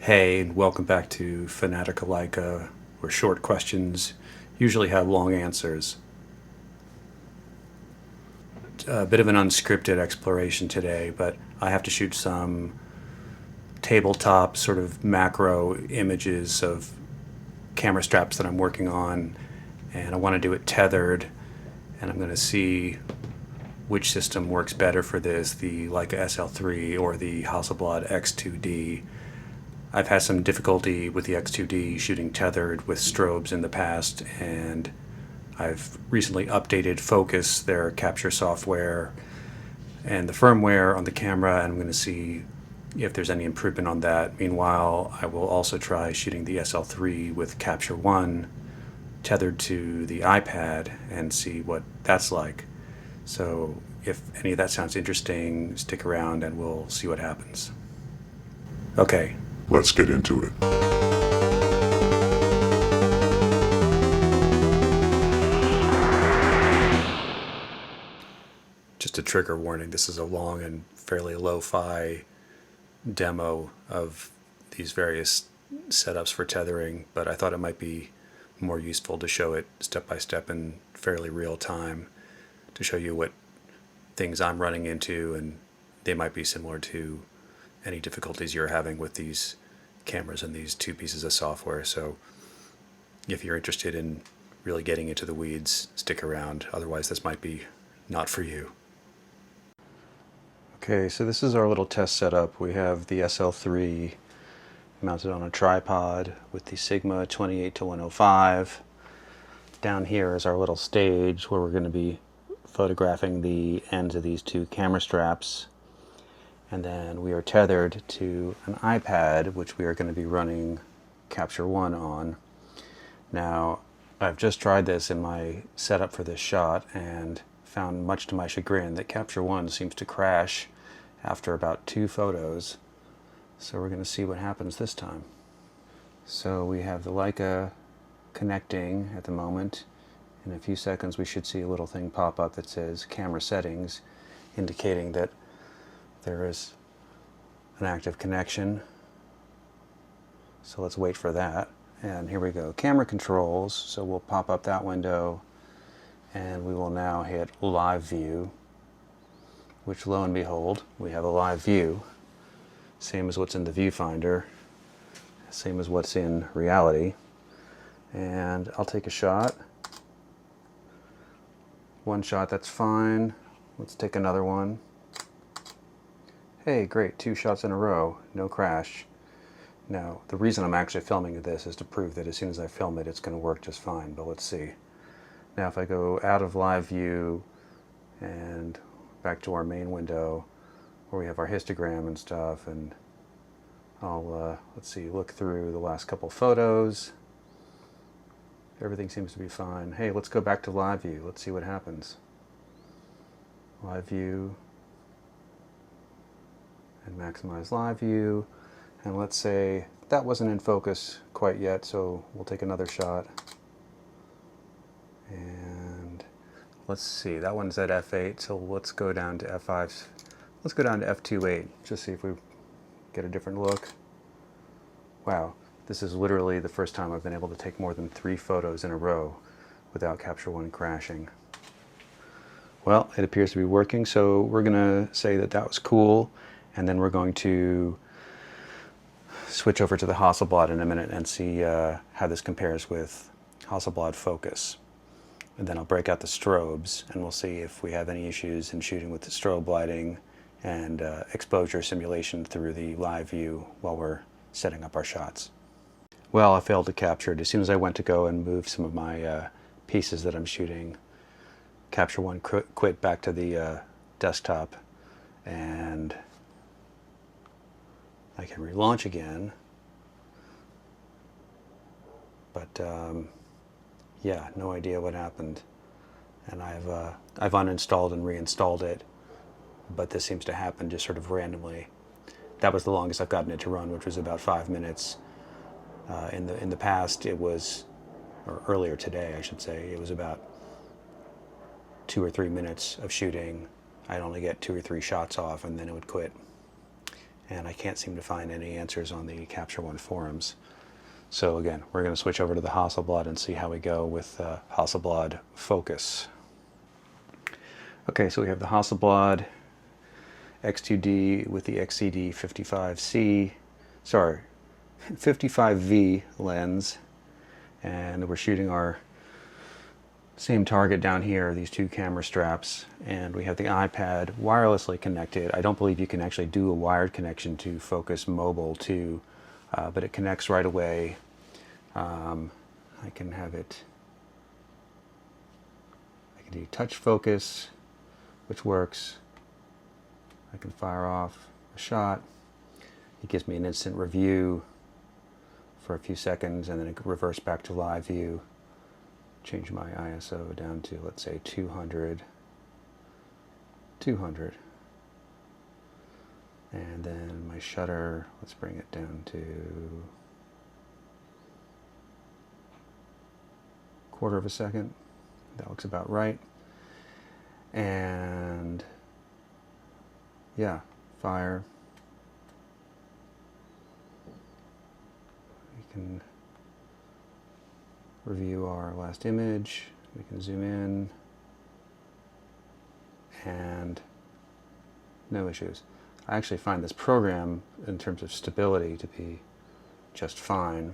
Hey, and welcome back to Fanatica Leica, where short questions usually have long answers. A bit of an unscripted exploration today, but I have to shoot some tabletop sort of macro images of camera straps that I'm working on, and I want to do it tethered, and I'm going to see which system works better for this, the Leica SL3 or the Hasselblad X2d. I've had some difficulty with the X2d shooting tethered with strobes in the past, and I've recently updated Phocus, their capture software, and the firmware on the camera, and I'm going to see if there's any improvement on that. Meanwhile, I will also try shooting the SL3 with Capture One tethered to the iPad and see what that's like. So if any of that sounds interesting, stick around and we'll see what happens. Okay, Let's get into it. just a trigger warning, this is a long and fairly lo-fi demo of these various setups for tethering, but I thought it might be more useful to show it step by step in fairly real time to show you what things I'm running into, and they might be similar to any difficulties you're having with these cameras and these two pieces of software. So if you're interested in really getting into the weeds, stick around. Otherwise, this might be not for you. Okay, so this is our little test setup. We have the SL3 mounted on a tripod with the Sigma 28 to 105. Down here is our little stage where we're going to be photographing the ends of these two camera straps. And then we are tethered to an iPad, which we are going to be running Capture One on. Now, I've just tried this in my setup for this shot and found, much to my chagrin, that Capture One seems to crash after about 2 photos. So we're going to see what happens this time. So we have the Leica connecting at the moment. In a few seconds we should see a little thing pop up that says camera settings, indicating that there is an active connection. So let's wait for that. And here we go, camera controls. So we'll pop up that window and we will now hit live view, which lo and behold, we have a live view. Same as what's in the viewfinder, same as what's in reality. And I'll take a shot. One shot, that's fine. Let's take another one. Hey, great, 2 shots in a row, no crash. Now, the reason I'm actually filming this is to prove that as soon as I film it, it's going to work just fine, but let's see. Now, if I go out of live view and back to our main window where we have our histogram and stuff, and I'll, let's see, look through the last couple photos. Everything seems to be fine. Hey, let's go back to live view. Let's see what happens. Live view. And maximize live view. And let's say that wasn't in focus quite yet, so we'll take another shot. And let's see, that one's at f8, so let's go down to f5. Let's go down to f2.8, just see if we get a different look. Wow, this is literally the first time I've been able to take more than 3 photos in a row without Capture One crashing. Well, it appears to be working, so we're going to say that that was cool, and then we're going to switch over to the Hasselblad in a minute and see how this compares with Hasselblad Phocus. And then I'll break out the strobes and we'll see if we have any issues in shooting with the strobe lighting and exposure simulation through the live view while we're setting up our shots. Well, I failed to capture it. As soon as I went to go and move some of my pieces that I'm shooting, Capture One quit back to the desktop, and I can relaunch again, but yeah, no idea what happened. And I've uninstalled and reinstalled it, but this seems to happen just sort of randomly. That was the longest I've gotten it to run, which was about 5 minutes. In the past, it was, or earlier today, I should say, it was about 2 or 3 minutes of shooting. I'd only get 2 or 3 shots off, and then it would quit. and I can't seem to find any answers on the Capture One forums. So again, we're going to switch over to the Hasselblad and see how we go with Hasselblad Phocus. Okay, so we have the Hasselblad X2d with the X2d 55V lens, and we're shooting our same target down here, these two camera straps, and we have the iPad wirelessly connected. I don't believe you can actually do a wired connection to Phocus Mobile 2, but it connects right away. I can do touch focus, which works. I can fire off a shot. It gives me an instant review for a few seconds, and then it can reverse back to live view. Change my ISO down to, let's say, 200. And then my shutter, let's bring it down to 1/4 of a second. That looks about right. And yeah, fire. We can review our last image. We can zoom in, and no issues. I actually find this program, in terms of stability, to be just fine.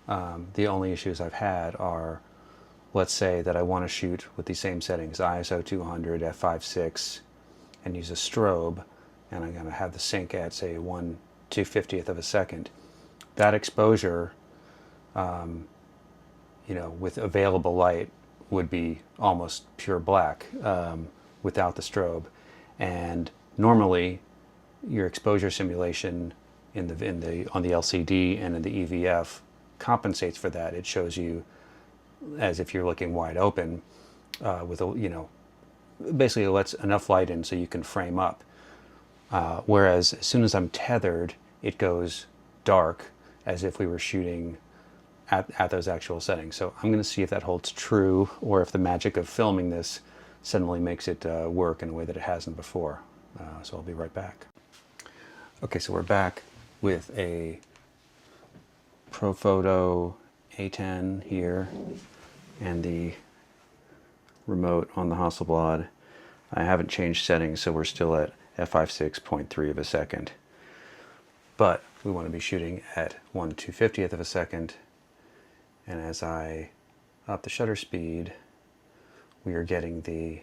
The only issues I've had are, let's say that I want to shoot with the same settings, ISO 200, f5.6, and use a strobe, and I'm going to have the sync at, say, 1/250th of a second. That exposure, you know, with available light, would be almost pure black without the strobe. And normally, your exposure simulation on the LCD and in the EVF compensates for that. It shows you as if you're looking wide open, with a, you know, basically it lets enough light in so you can frame up. Whereas as soon as I'm tethered, it goes dark, as if we were shooting at those actual settings. So I'm going to see if that holds true, or if the magic of filming this suddenly makes it work in a way that it hasn't before. So I'll be right back. Okay, so we're back with a Profoto A10 here, and the remote on the Hasselblad. I haven't changed settings, so we're still at f5.6.3 of a second. But we want to be shooting at 1/250th of a second, and as I up the shutter speed, we are getting the,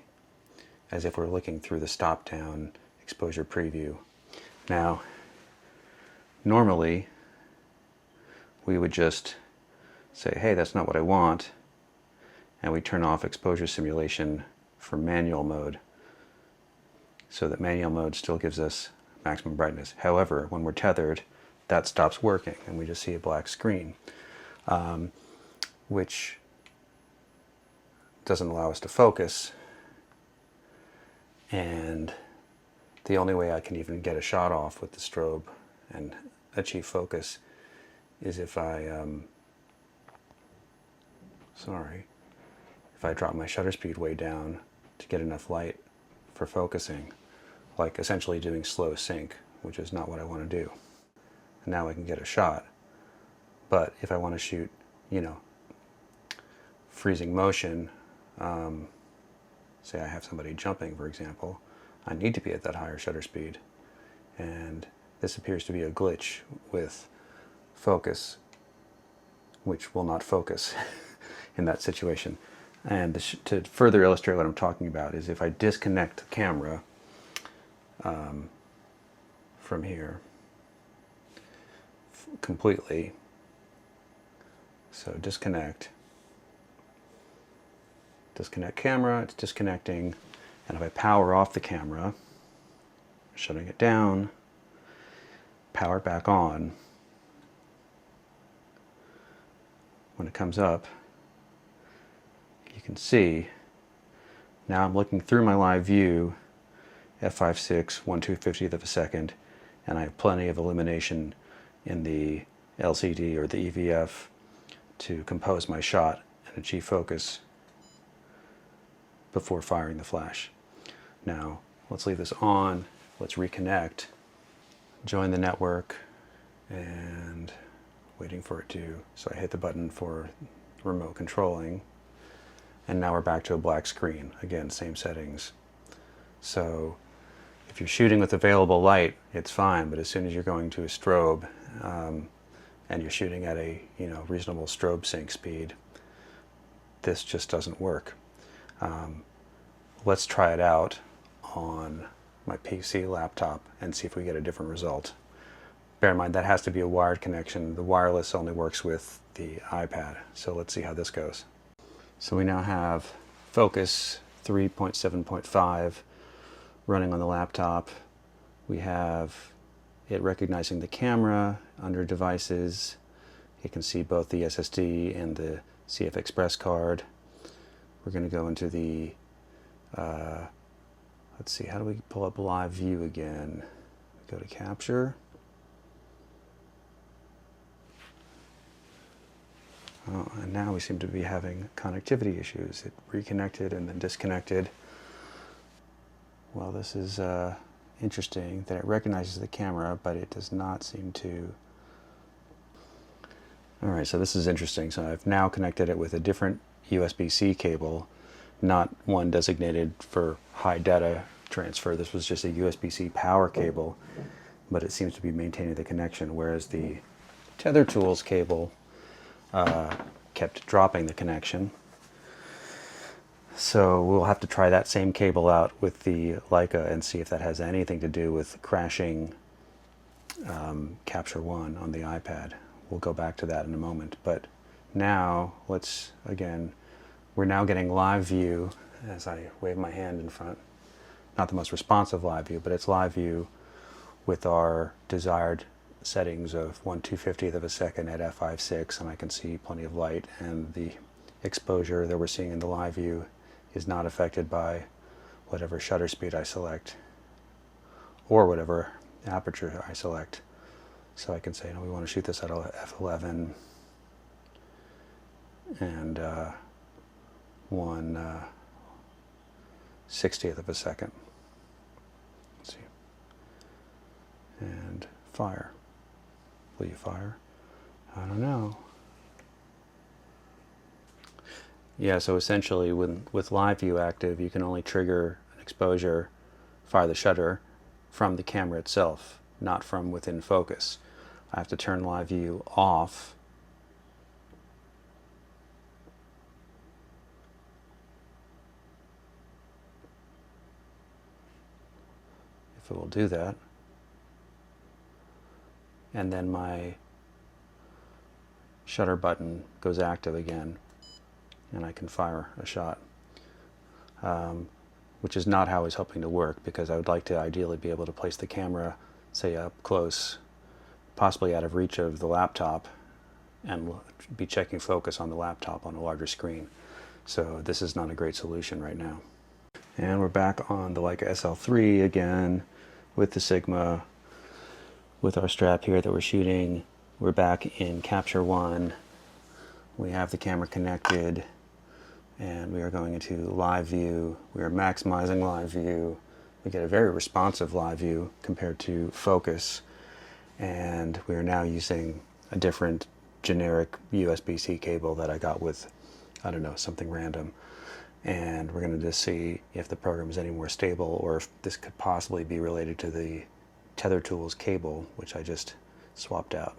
as if we're looking through the stop-down exposure preview. Now, normally, we would just say, hey, that's not what I want, and we turn off exposure simulation for manual mode, so that manual mode still gives us maximum brightness. However, when we're tethered, that stops working, and we just see a black screen, which doesn't allow us to focus. And the only way I can even get a shot off with the strobe and achieve focus is if I, if I drop my shutter speed way down to get enough light for focusing, like essentially doing slow sync, which is not what I want to do. And now I can get a shot. But if I want to shoot, you know, freezing motion, say I have somebody jumping, for example, I need to be at that higher shutter speed. And this appears to be a glitch with Phocus, which will not focus in that situation. And to further illustrate what I'm talking about is if I disconnect the camera from here completely, so disconnect camera, it's disconnecting, and if I power off the camera, shutting it down, power it back on, when it comes up, you can see now I'm looking through my live view, f5.6, 1/250th of a second, and I have plenty of illumination in the LCD or the EVF to compose my shot and achieve focus before firing the flash. Now, let's leave this on, let's reconnect, join the network, and waiting for it to, so I hit the button for remote controlling, and now we're back to a black screen. Again, same settings. So if you're shooting with available light, it's fine, but as soon as you're going to a strobe, and you're shooting at a reasonable strobe sync speed, this just doesn't work. Let's try it out on my PC laptop and see if we get a different result. Bear in mind that has to be a wired connection. The wireless only works with the iPad. So let's see how this goes. So we now have Phocus 3.7.5 running on the laptop. We have it recognizing the camera under devices. You can see both the SSD and the CF Express card. We're going to go into the, let's see, how do we pull up live view again? Go to capture. Oh, and now we seem to be having connectivity issues. It reconnected and then disconnected. Well, this is interesting that it recognizes the camera, but it does not seem to. Alright, so this is interesting. So I've now connected it with a different USB-C cable, not one designated for high data transfer. This was just a USB-C power cable, but it seems to be maintaining the connection, whereas the tether tools cable kept dropping the connection. So we'll have to try that same cable out with the Leica and see if that has anything to do with crashing Capture One on the iPad. We'll go back to that in a moment. But now, let's, again, we're now getting live view as I wave my hand in front. Not the most responsive live view, but it's live view with our desired settings of 1/250th of a second at f/5.6, and I can see plenty of light, and the exposure that we're seeing in the live view is not affected by whatever shutter speed I select or whatever aperture I select. So I can say, we want to shoot this at f11 and 1/60th of a second. Let's see. And fire. Will you fire? I don't know. Yeah, so essentially with live view active, you can only trigger an exposure, fire the shutter from the camera itself, not from within focus. I have to turn live view off. If it will do that. And then my shutter button goes active again, and I can fire a shot, which is not how I was hoping to work, because I would like to ideally be able to place the camera, say, up close, possibly out of reach of the laptop, and be checking focus on the laptop on a larger screen. So this is not a great solution right now. And we're back on the Leica SL3 again with the Sigma, with our strap here that we're shooting. We're back in Capture One. We have the camera connected, and we are going into live view. We are maximizing live view. We get a very responsive live view compared to focus, and we are now using a different generic USB-C cable that I got with, I don't know, something random. And we're going to just see if the program is any more stable, or if this could possibly be related to the tether tools cable, which I just swapped out.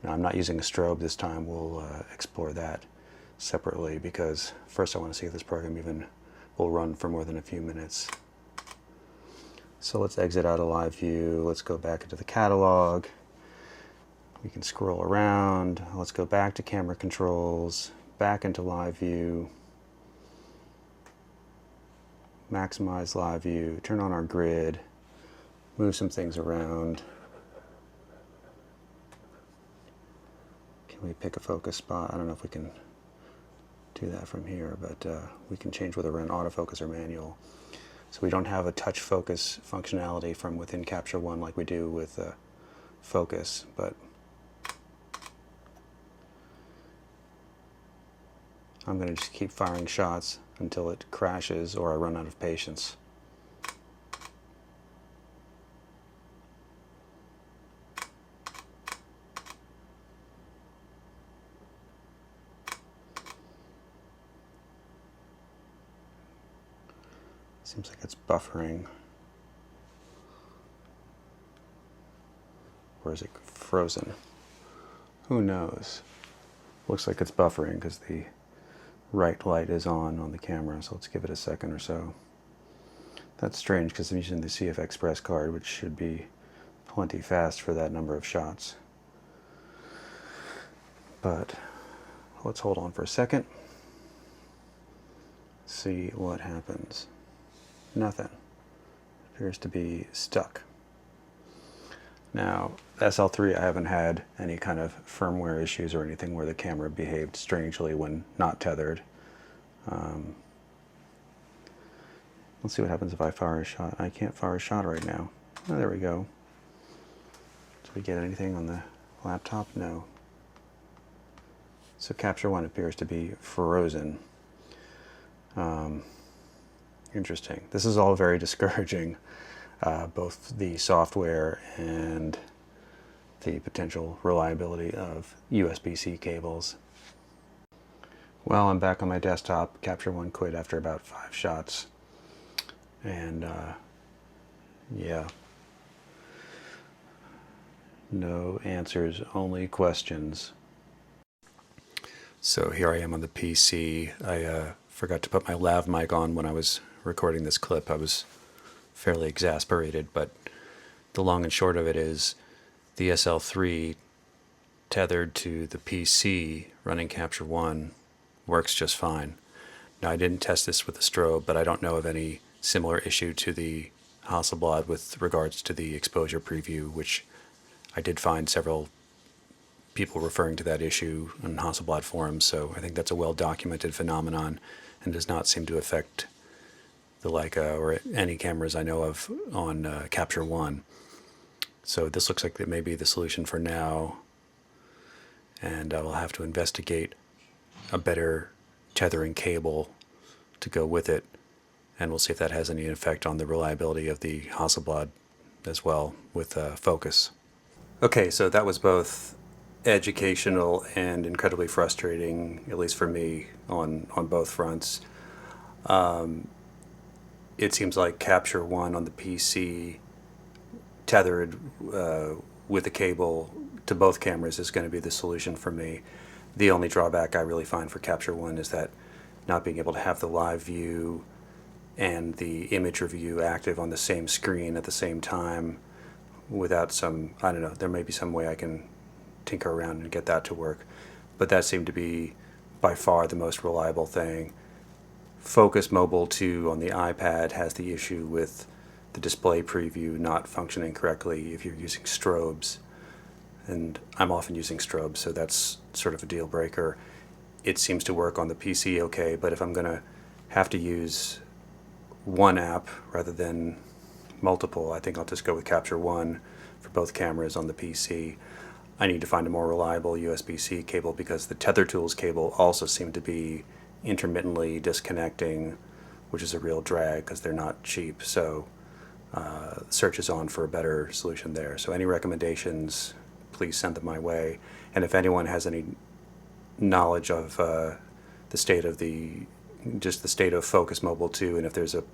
Now, I'm not using a strobe this time. We'll explore that separately, because first I want to see if this program even will run for more than a few minutes. So let's exit out of live view. Let's go back into the catalog. We can scroll around. Let's go back to camera controls, back into live view, maximize live view, turn on our grid, move some things around. Can we pick a focus spot? I don't know if we can do that from here, but we can change whether we're in autofocus or manual. So we don't have a touch focus functionality from within Capture One like we do with Phocus, but I'm going to just keep firing shots until it crashes or I run out of patience. Seems like it's buffering. Or is it frozen? Who knows? Looks like it's buffering because the right light is on the camera, so let's give it a second or so. That's strange because I'm using the CF Express card, which should be plenty fast for that number of shots. But let's hold on for a second. See what happens. Nothing. Appears to be stuck. Now, SL3, I haven't had any kind of firmware issues or anything where the camera behaved strangely when not tethered. Let's see what happens if I fire a shot. I can't fire a shot right now. Oh, there we go. Did we get anything on the laptop? No. So Capture One appears to be frozen. Interesting. This is all very discouraging, both the software and the potential reliability of USB-C cables. Well, I'm back on my desktop. Capture One quit after about 5 shots. And yeah, no answers, only questions. So here I am on the PC. I forgot to put my lav mic on when I was recording this clip. I was fairly exasperated, but the long and short of it is the SL3 tethered to the PC running Capture One works just fine. Now, I didn't test this with the strobe, but I don't know of any similar issue to the Hasselblad with regards to the exposure preview, which I did find several people referring to that issue on Hasselblad forums, so I think that's a well-documented phenomenon and does not seem to affect the Leica or any cameras I know of on Capture One. So this looks like it may be the solution for now, and I will have to investigate a better tethering cable to go with it, and we'll see if that has any effect on the reliability of the Hasselblad as well with Phocus. Okay, so that was both educational and incredibly frustrating, at least for me, on both fronts. It seems like Capture One on the PC tethered with a cable to both cameras is going to be the solution for me. The only drawback I really find for Capture One is that not being able to have the live view and the image review active on the same screen at the same time without some, I don't know, there may be some way I can tinker around and get that to work. But that seemed to be by far the most reliable thing. Focus Mobile 2 on the iPad has the issue with the display preview not functioning correctly if you're using strobes. And I'm often using strobes, so that's sort of a deal breaker. It seems to work on the PC okay, but if I'm going to have to use one app rather than multiple, I think I'll just go with Capture One for both cameras on the PC. I need to find a more reliable USB-C cable because the Tether Tools cable also seemed to be intermittently disconnecting, which is a real drag because they're not cheap. So search is on for a better solution there. So any recommendations, please send them my way. And if anyone has any knowledge of the state of Focus Mobile 2, and if there's an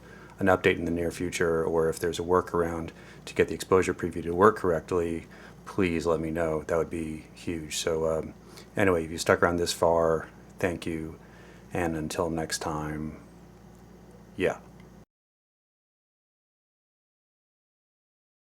update in the near future, or if there's a workaround to get the exposure preview to work correctly, please let me know. That would be huge. So anyway, if you stuck around this far, thank you. And until next time, yeah.